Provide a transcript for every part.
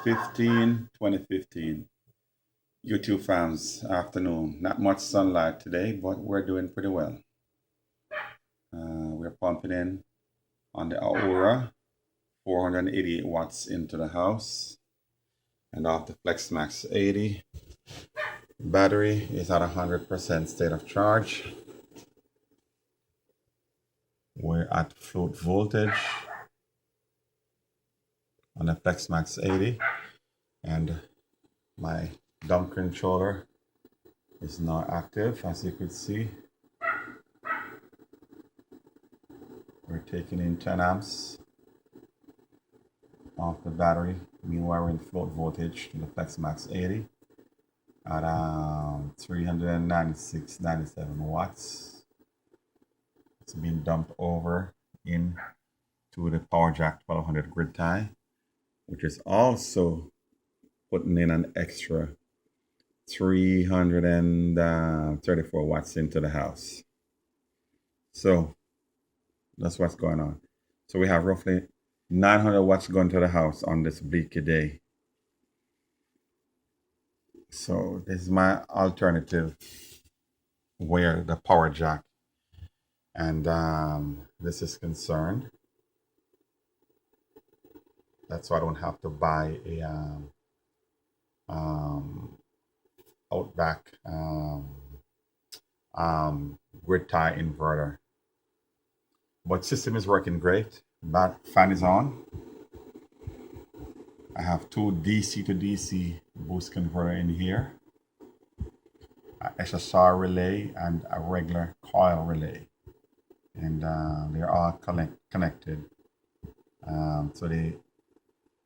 2015. YouTube fans, afternoon. Not much sunlight today, but we're doing pretty well. We're pumping in on the Aura, 488 watts into the house, and off the FlexMax 80. Battery is at 100% state of charge. We're at float voltage on the FlexMax 80, and my dump controller is now active, as you could see. We're taking in 10 amps off the battery. Meanwhile, we're in float voltage to the FlexMax 80 at 396.97 watts. It's being dumped over in to the Power Jack 1200 grid tie, which is also putting in an extra 334 watts into the house. So that's what's going on. So we have roughly 900 watts going to the house on this bleaky day. So this is my alternative where the Power Jack and this is concerned. That's why I don't have to buy a Outback grid tie inverter. But system is working great. That fan is on. I have two DC to DC boost converter in here, a SSR relay and a regular coil relay, and they're all connected to the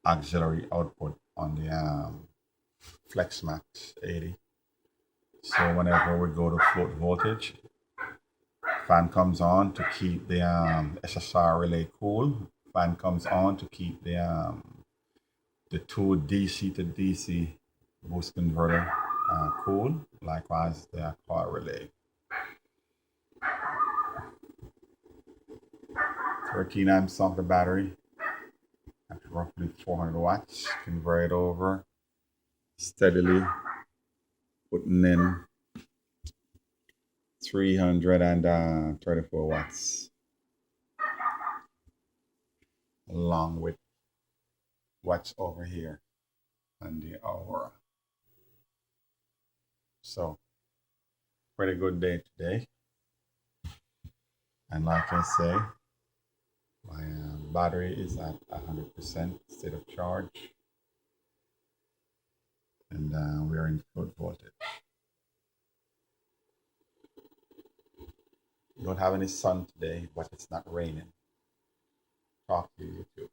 auxiliary output on the FlexMax 80. So whenever we go to float voltage, fan comes on to keep the SSR relay cool. Fan comes on to keep the two DC to DC boost converter cool. Likewise, the coil relay. 13 amps off the battery at roughly 400 watts. Convert it over steadily, putting in 334 watts, along with what's over here on the Aura. So pretty good day today, and like I say, my battery is at 100% state of charge, and we're in float voltage. We don't have any sun today, but it's not raining. Talk to you, YouTube.